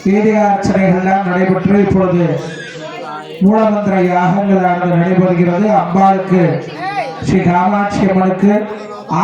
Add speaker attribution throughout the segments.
Speaker 1: வேதிகார்ச்சனைகள்லாம் நடைபெற்று இப்பொழுது மூலமந்திர யாகங்களானது நடைபெறுகிறது. அம்பாளுக்கு ஸ்ரீ காமாட்சி அம்மனுக்கு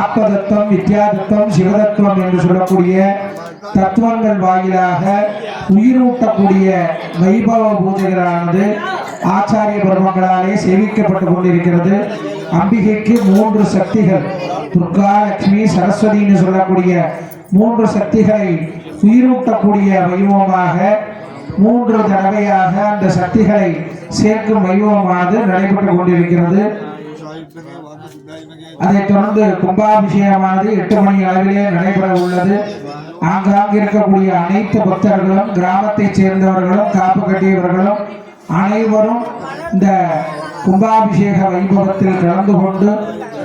Speaker 1: ஆத்மதத்துவம், வித்யாதத்துவம், சிவதத்துவம் என்று சொல்லக்கூடிய தத்துவங்கள் வாயிலாக உயிரூட்டக்கூடிய வைபவ பூஜைகளானது ஆச்சாரிய பிரம்மங்களாலே சேவிக்கப்பட்டு கொண்டிருக்கிறது. அம்பிகைக்கு 3 சக்திகள், துர்கா, லட்சுமி, சரஸ்வதினு சொல்லக்கூடிய 3 சக்திகளை உயிரூட்டக்கூடிய வைபவமாக 3 தடவையாக அந்த சக்திகளை சேர்க்கும் வைபவமானது நடைபெற்று கொண்டிருக்கிறது. அதைத் தொடர்ந்து கும்பாபிஷேகமானது 8 மணி அளவிலே நடைபெற உள்ளது. ஆங்காங்கு இருக்கக்கூடிய அனைத்து பக்தர்களும், கிராமத்தைச் சேர்ந்தவர்களும், காப்பு கட்டியவர்களும் அனைவரும் இந்த கும்பாபிஷேக வைபவத்தில் கலந்து கொண்டு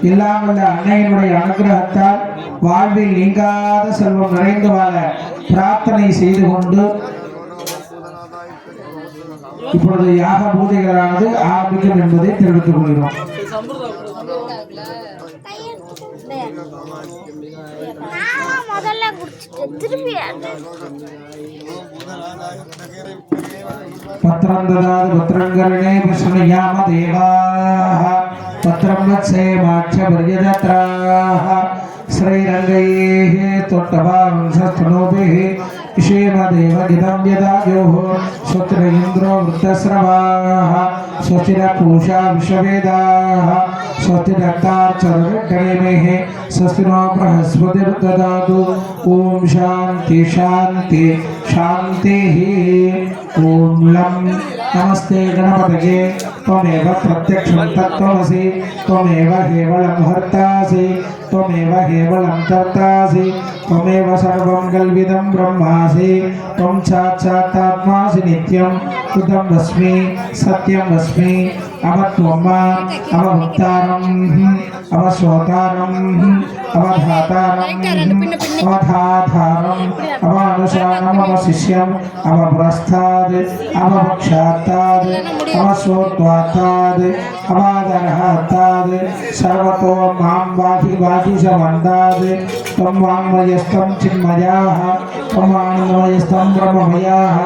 Speaker 1: எல்லாம் உள்ள அன்னையினுடைய அனுகிரகத்தால் வாழ்வில் நீங்காத செல்வம் நிறைந்து வாழ பிரார்த்தனை செய்து கொண்டு இப்பொழுது யாக பூஜைகளானது ஆரம்பிக்கும் என்பதை தெரிவித்துக் கொள்கிறோம். பத்ரம் ததாது பத்ரங்கரணே விஷ்ணுயாம தேவாः பத்ரம் வத்சேமாட்ச பர்யஜத்ராः ஸ்ரீரங்கைः தொட்டவாம்சஸ்தனோபிः விஷேமதேவ கிதம் யதாயோः ஸ்வத்திர இந்திரோ விருத்தஸ்ரவாः ஸ்வத்திர பூஷா விஸ்வவேதாः स्वस्तिरक्तार्चरविड्ढनेमिः स्वस्तिनो बृहस्पतिर्ददातु। ओम शांति शांति शांतिः। ओम लं नमस्ते गणपतये त्वमेव प्रत्यक्षं तत्त्वमसि त्वमेव केवलं हर्तासि त्वमेव केवलं कर्तासि त्वमेव सर्वं कल्विदं ब्रह्मासि त्वं साक्षात्मासि नित्यं शुद्धं वस्मि सत्यं वस्मि अवत्वं अवभुक्तारम् अवश्रोतारम् अवधातारम् अवधाधारम् अवानुशानम् अवशिष्यम् अवप्रस्थाद् अवपक्षात्ताद् अवश्रोत्वात्ताद् अवादरहात्ताद् सर्वतो मां वाहि वाहि समन्ताद् त्वं वाङ्मयस्तं चिन्मयाः त्वं वाङ्मयस्तं ब्रह्ममयाः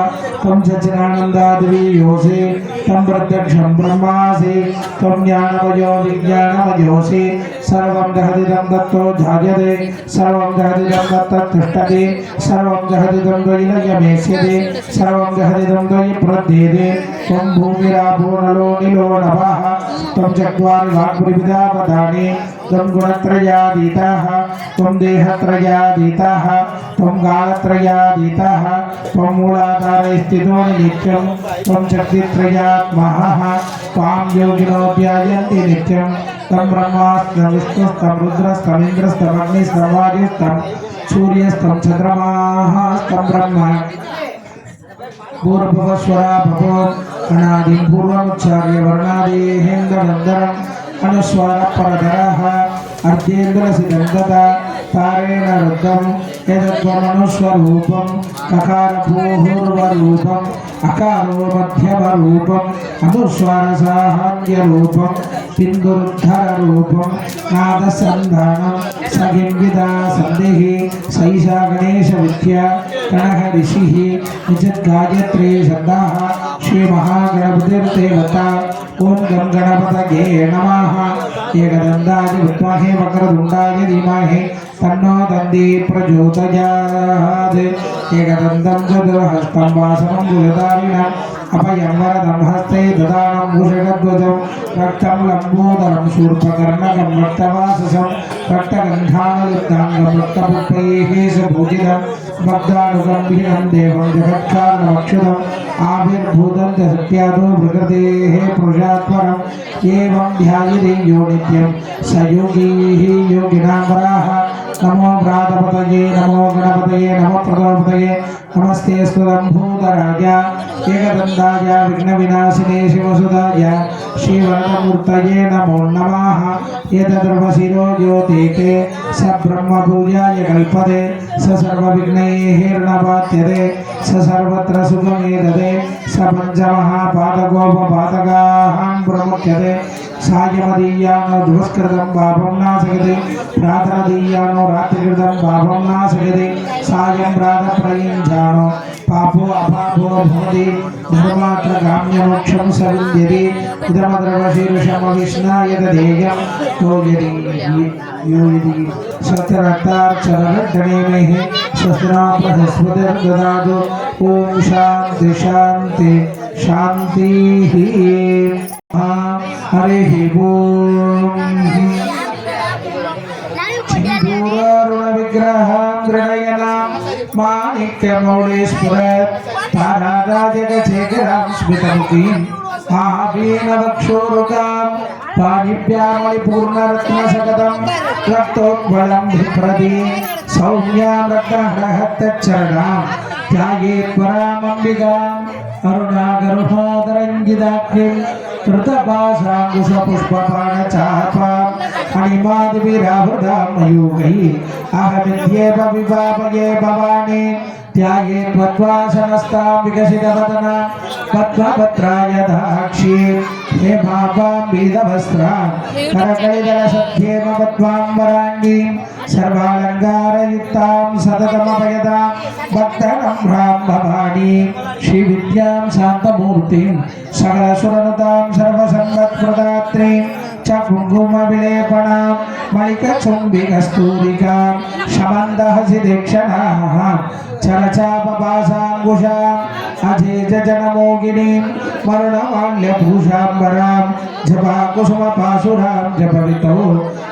Speaker 1: त्वं सच्चिदानन्दाद्वियोऽसि त्वं प्रत्यक्षं ब्रह्मासि त्वं ज्ञानमयो विज्ञानमयोऽसि सर्वं जगदिदं दत्तो जायते सर्वं जगदिदं दत्ततिष्ठति सर्वं जगदिदं त्वयि लयमेष्यति सर्वं जगदिदं त्वयि प्रद्येते त्वं भूमिरापो नलो नीलो नभः त्वं चत्वारि वाक्पुरिविदावदानि त्वं गुणत्रयातीतः त्वं देहत्रयातीतः त्वं कालत्रयातीतः त्वं मूलाधारे स्थितो नित्यं त्वं शक्तित्रयात्मः त्वां योगिनो ध्यायन्ति नित्यं तं ब्रह्मास्तं विष्णुस्तं रुद्रस्तं इन्द्रस्तं अग्निस्तं वायुस्तं सूर्यस्तं चन्द्रमास्तं ब्रह्म पूर्वभवस्वरा भवो अनादिं पूर्वमुच्चार्य वर्णादेहेन्द्रनन्दनम् अनुस्वारपरधरः अर्धेन्द्रसिदन्तता तारेण रुद्धं यदत्वमनुस्वरूपं ककारभूर्वरूपम् अकारो मध्यमरूपम् अनुस्वारसाहान्यरूपं बिन्दुरुद्धररूपं नादसन्धानं सगिंविदा सन्धिः सैषा गणेशविद्या गणहऋषिः निजद्गायत्री सन्दाः श्रीमहागणपतिर्देवता ओम गं गणपतये नमः। एकदन्ताय विद्महे वक्रतुण्डाय धीमहि तन्नो दन्ती प्रचोदयात्। एकदन्तं चतुर्हस्तं वासवं भुजधारिणम् अभयं वरदं हस्ते ददानं मूषकध्वजं रक्तं लम्बोदरं शूर्पकर्णकं रक्तवाससं रक्तगन्धानुयुक्ताङ्गं रक्तपुष्पैः सुपूजितं भक्तानुगम्भीरं देवं जगत्कारणमक्षुतम् आविर्भूतं च सत्यादो प्रकृतेः पुरुषात्परम् एवं ध्यायते यो नित्यं स योगीः योगिनां वराः। नमो व्रातपतये नमो गणपतये नमो प्रदोपतये नमस्ते स्तुतम्भूतराय एकदन्ताय विघ्नविनाशिने शिवसुताय श्रीवरदमूर्तये नमो नमः। एतद्रुवशिरो ज्योतिके स ब्रह्मपूजाय कल्पते स सर्वविघ्नैर्नबाध्यते स सर्वत्र सुखमेदते स पञ्चमहापादकोपपादकाः प्रमुख्यते सायमदीयानो दिवस्कृतं पापं नाशयति प्रातरदीयानो रात्रिकृतं पापं नाशयति सायं प्रातःप्रयुञ्जानो पापो अपापो भवति धर्मात्रकाम्यमोक्षं स विद्यते इदमद्रवशीर्षमविष्णाय तदेयं यो यदि सत्यरक्तार्चनगणेमैः स्वस्तिना बृहस्पतिर्ददातु ॐ शान्ति शान्ति शान्तिः हरिः ॐ सिन्दूरारुणविग्रहां गृणयनां माणिक्यमौळीस्फुरत् ताराराजगशेखरां स्मितमुखीं आवीनवक्षोरुकां पाणिभ्यामणिपूर्णरत्नसकदं रक्तोत्पलं बिभ्रतीं सौम्यां रत्नहरहस्तचरणां ध्यायेत् परामम्बिकाम् अरुणागरुहादरञ्जिताक्षिं कृतपाशाङ्कुशपुष्पबाणचापाम् अणिमादिभिरावृतां मयूखैः अहमित्येव विपापये भवानि ध्यायेत् पद्मासनस्तां विकसितवदनां पद्मपत्राय दाक्षीं हेमाभां पीतवस्त्रां करकलिदलसख्येम पद्माम्बराङ्गीं सर्वालङ्कारयुक्तां सततमभयदां भक्तनम्रां भवानीं श्रीविद्यां शान्तमूर्तिं सकलसुरनुतां सर्वसम्पत्प्रदात्रीं च कुङ्कुमविलेपणां मणिकचुम्बिकस्तूरिकां शमन्दहसि दीक्षणाः चरचापपासाङ्कुशाम् अजेजनमोगिनीं मरुणमाल्यभूषाम्बरां जपाकुसुमपासुरां जपवितो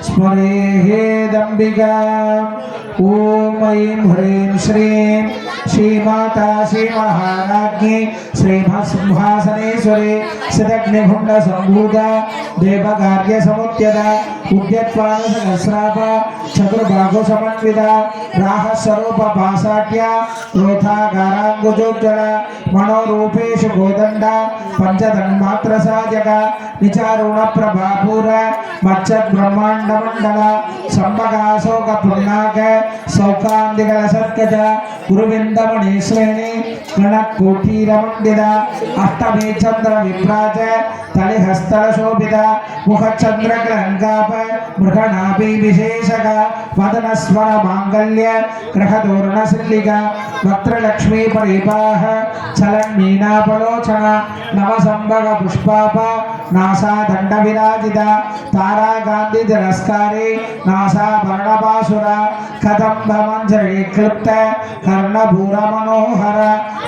Speaker 1: स्मरेहेदम्बिकाम् ॐ ऐं ह्रीं श्रीं श्रीमाता श्रीमहाराज्ञी श्रीमहासिंहासनेश्वरी सिदग्निभुण्डसम्भूता देवकार्यसमुद्यता उद्यत्पादसहस्राप चतुर्बाहुसमन्विता राहस्वरूपपासाट्या रोथाकाराङ्गुजोज्ज्वला मनोरूपेषु गोदण्डा पञ्चतन्मात्रसाजका निचारुणप्रभापूर मच्चद्ब्रह्माण्डमण्डला सम्भगाशोकपुन्नाक सौकान्दिकलसत्कज गुरुविन्दमणिश्रेणी गणकोटीरमण्डिता अष्टमे चन्द्रविभ्राज तलिहस्तलशोभिता मुखचन्द्रकलङ्काप मृगनाभिविशेषक वदनस्वरमाङ्गल्य ग्रहतोरणशिल्लिका वक्त्रलक्ष्मी परिपाह चलन्मीनापलोचना नवसम्भगपुष्पाप नासादण्डविराजिता तारागान्धितिरस्कारे नासाभरणपासुरा कदम्बमञ्जरी क्लिप्त कर्णभूरमनोहर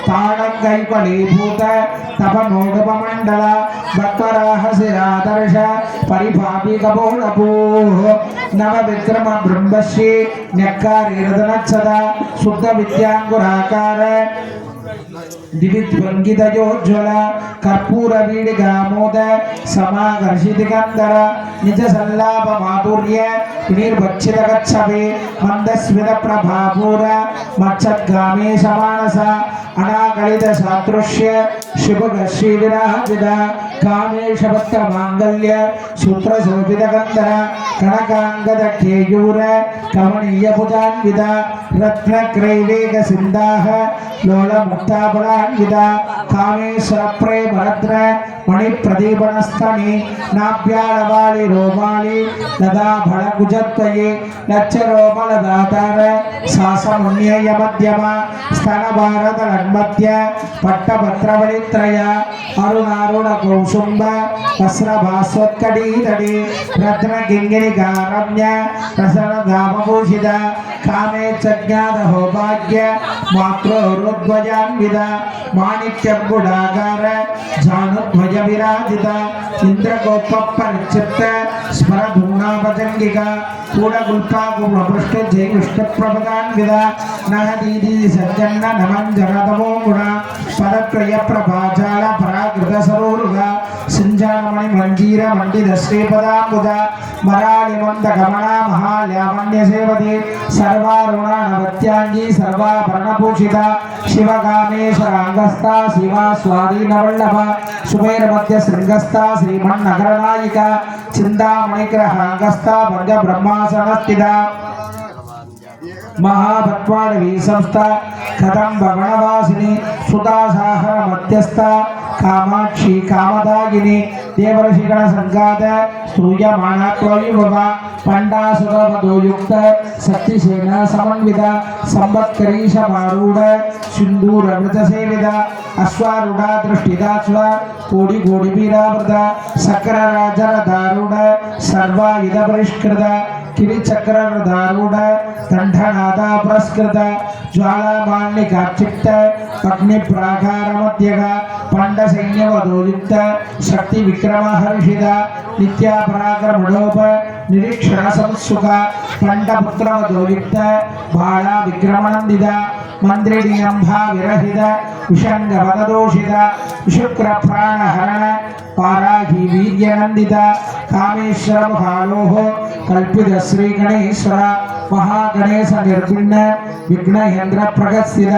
Speaker 1: ताडङ्गैकलीभूत तपनोडुपमण्डल भक्तराहसिरादर्श परिभाविकबोधभूः नवविक्रम ब्रह्मश्री न्यक्कारीरदनच्छदा शुद्धविद्याङ्कुराकार दिविद्वङ्गितयोज्ज्वल कर्पूरवीडिगामोद समाकर्षितिकन्दर निजसल्लाभमाधुर्य विनिर्भक्षितगच्छवे मन्दस्मितप्रभापूर मच्छद्गामे समानस अनाकलितसादृश्य शुभगश्रीविराजित कामेशभक्तमाङ्गल्य सूत्रशोभितकन्दर कनकाङ्गदकेयूर कमनीयभुजान्वित रत्नक्रैवेकसिन्धाः लोलमुक्ताबलान्विता कामेश्वरप्रेमरत्न मणिप्रदीपनस्तनि नाभ्यालवालि रोमालि लदा भळकुजत्वये लच्छरोमलदातार सासमुन्ययमध्यम स्तनभारतलन्मध्य पट्टपत्रवलित्रय अरुणारुणकौसुम्ब वस्त्रभास्वत्कटीतडि रत्नकिङ्गिनिकारम्य रसनधामभूषित कामेच्छज्ञातहोभाग्य मातृहृद्वजान्वित माणिक्यम्बुडाकार जानुध्वज विराजित इंद्रगोपपरिचित्त स्मरधूनाभजङ्गिका कूडगुल्पाकुमपृष्ठ जय विष्णुप्रभदान्वित नहदीदी सज्जन्न नमञ्जनतमो गुण पदत्रयप्रभाजाल पराकृतसरोरुग सिञ्जानमणि मञ्जीर मण्डित श्रीपदाम्बुज मरालिमन्दगमना महाल्यामन्यसेवति सर्वारुणानवत्याङ्गी सर्वाभरणभूषिता शिवकामेश्वराङ्गस्था शिवा स्वाधीनवल्लभ सुमेरमध्यशृङ्गस्था श्रीमन्नगरनायिका चिन्तामणिग्रहाङ्गस्था भर्गब्रह्मासनस्थिता महाभट्वाडवी संस्था कदम्बगणवासिनी सुधासाहर मध्यस्था कामाक्षी कामदायिनी देवर्षिगण संगात स्तूयमाना त्वयिभवा पंडासुरमदोयुक्त शक्तिसेन समन्वित संवत्करी समारूढ़ सिंदूरमृत सेवित अश्वारूढ़ दृष्टिदास्व कोटि कोटि वीरावृत सकर राजर दारूढ़ सर्वायुध परिष्कृत किरीचक्र दारूढ़ कंठनादा पुरस्कृत ज्वालामालिकाक्षिप्त अग्नि प्राकार मध्यग पंड सैन्यवदोयुक्त शक्ति विक्रम हर्षित नित्या पराक्रमणोप निरीक्षण संसुख पंडपुत्रवदोयुक्त बाला विक्रमनंदित मंद्रिणीयंभा विरहित विषंग वददोषित शुक्र प्राणहरण पाराही वीर्यनंदित कामेश्वर मुखालोह कल्पित श्री गणेश्वर महागणेश निर्विघ्न विघ्नेन्द्र प्रगस्थित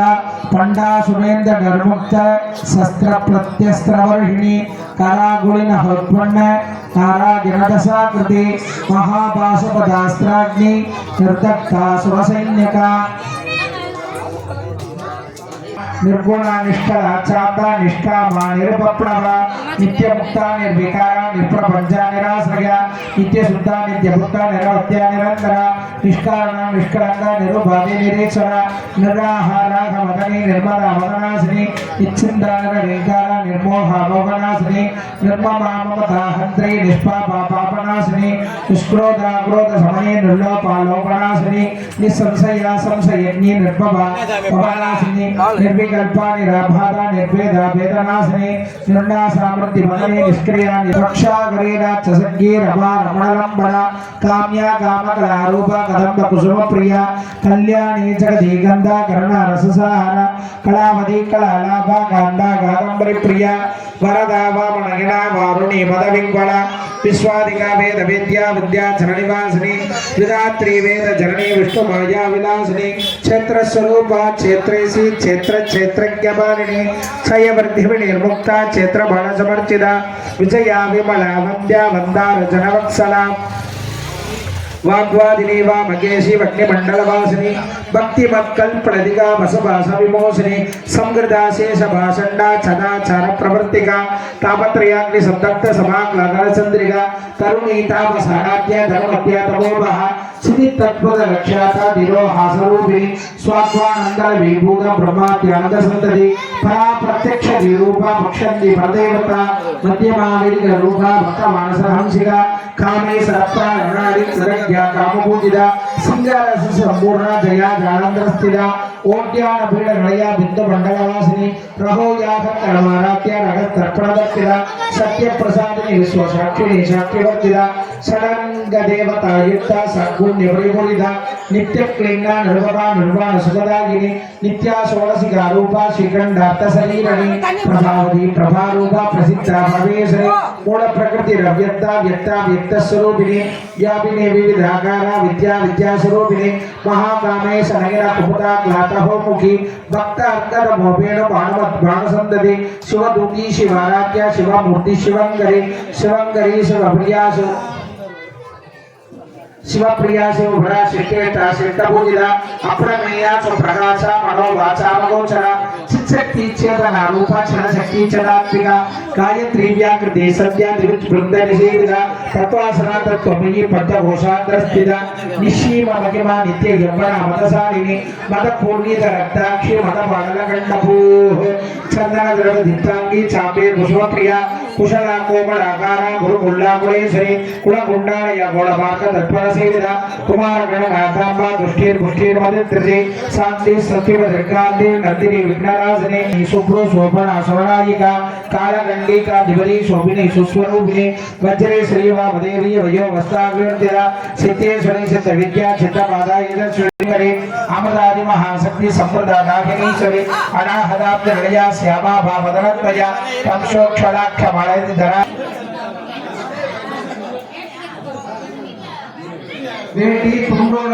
Speaker 1: पंडासुरेन्द्र निर्मुक्त शस्त्र प्रत्यस्त्रवर्हिणी करागुलिन होत्पन्न तारागिरदशाकृति महापाशुपदास्त्राग्नि निर्दग्धा सुरसैन्यका निर्गुणा निष्ठा चाता निष्ठा निरुपप्लव नित्य मुक्ता निर्विकारा निप्रपंचा निराश्रया नित्य शुद्धा नित्य मुक्ता निरवत्या निरंतरा निष्कारण निष्कलंक निरुपाधि निरीक्षरा निराहारा मदनी निर्मला मदनासिनी इच्छिंदा निरंकारा निर्मोहा मोहनासिनी निर्ममा ममता हंत्री निष्पापा पापनासिनी निष्क्रोधा क्रोध समये निर्लोपा लोपनासिनी निसंशया संशयज्ञी निर्भवा पवनासिनी निर्विकल्पा निराभादा निर्भेदा वेदनासिनी निर्नाशा मृत्युमदनी निष्क्रिया निरक्षा गरेरा चसज्ञी रमा रमणलंबना काम्या कामकला रूपा कदंब कुसुम प्रिया कल्याणी जगदीगंधा करुणा रससार कलावती कलालाभा कांदा कादंबरी प्रिया वरदा वामनगिना वारुणी मदविंगला विश्वादिका वेद विद्या विद्याचरणिवासिनी विधात्री वेद जननी विष्णु माया विलासिनी क्षेत्र स्वरूपा क्षेत्रेसी क्षेत्र क्षेत्रज्ञपालिनी क्षय वृद्धि निर्मुक्ता क्षेत्र बाण समर्चिता विजया विमला वंद्या वंदार जनवत्सला वाग्वादिनी वामकेशी वग्निमंडलवासिनी भक्तिमत्कल्पणदिका वसभास विमोसिनी समृद्धा शेष भाषंडा सदाचार प्रवर्तिका तापत्रयाग्नि संदग्ध समाक्लादर चंद्रिका तरुणी तापसाराध्य धर्मत्या तमोभः सिद्धि तत्पद रक्षाता दिरो हासरूपिणी स्वात्मानंद विभूत ब्रह्मात्यानंद संतति परा प्रत्यक्ष विरूपा भक्षन्ति प्रदेवता मध्यमा वेदिक रूपा भक्त मानस हंसिका कामे सरप्रा रणादि सरज्ञा कामपूजिता सिंगार संपूर्ण जया जालंधर स्थिता ओड्यान पीड़ नया बिंदु मंडलवासिनी प्रभो याग कर्माराध्या रगत तर्पणदत्तिदा सत्य प्रसादिनी विश्व साक्षिणी साक्षिवर्तिदा षडंग देवता युक्ता सद्गुण्य परिपूरिता नित्य क्लीना निर्वका निर्वाण सुखदायिनी नित्या षोडशिका रूपा श्रीखंडार्थ शरीरणी प्रभावती प्रभारूपा प्रसिद्धा परमेश्वरी मूल प्रकृति रव्यक्ता व्यक्ता व्यक्त स्वरूपिणी व्यापिनी विविध आकारा विद्या विद्या स्वरूपिणी महाकामेश नगिना कुमुदा क्लातहो मुखी भक्त अंकर मोपेण भानुमत भानुसंतति शिवदूती शिवाराध्या शिवमूर्ति शिवंकरी शिवप्रिया शिवप्रिया शिवभरा श्रीकेता श्रीतपूजिता अप्रमेया प्रकाशा मनोवाचा मगोचरा चित्शक्ति चेतना रूपा क्षणशक्ति चनात्मिका गायत्री व्याकृति सत्या त्रिभुज वृंद निषेविता तत्वासना तत्वमयी पद्मघोषाग्रस्थिता निशीम महिमा नित्य यौवना मदसालिनी मदपूर्णित रक्ताक्षी मदपाडलकण्डभूः चंदन द्रव धित्तांगी चापे कुसुमप्रिया कुशला कोमलाकारा गुरुकुल्लाकुलेश्वरी कुलकुण्डालय गोळभाग तत्पर सेविता कुमार गणनाथांबा दुष्टिर पुष्टिर मदित्रिते शांति सत्यवदर्गांति नंदिनी विघ्नराजने शुभ्रो शोभना स्वर्णायिका कालगंडिका दिवली शोभिनी सुस्वरूपिणी वज्रे श्रीवा मदेवी वयो वस्ताग्रंतिरा सिद्धेश्वरी सिद्ध विद्या चित्तपादाय श्रीकरे अमृतादि महाशक्ति संप्रदा नागिनीश्वरी अनाहदाब्द हृदया श्यामा भावदरत्वया तमशोक्षलाख्य मालयति धरा बेटी तुम लोग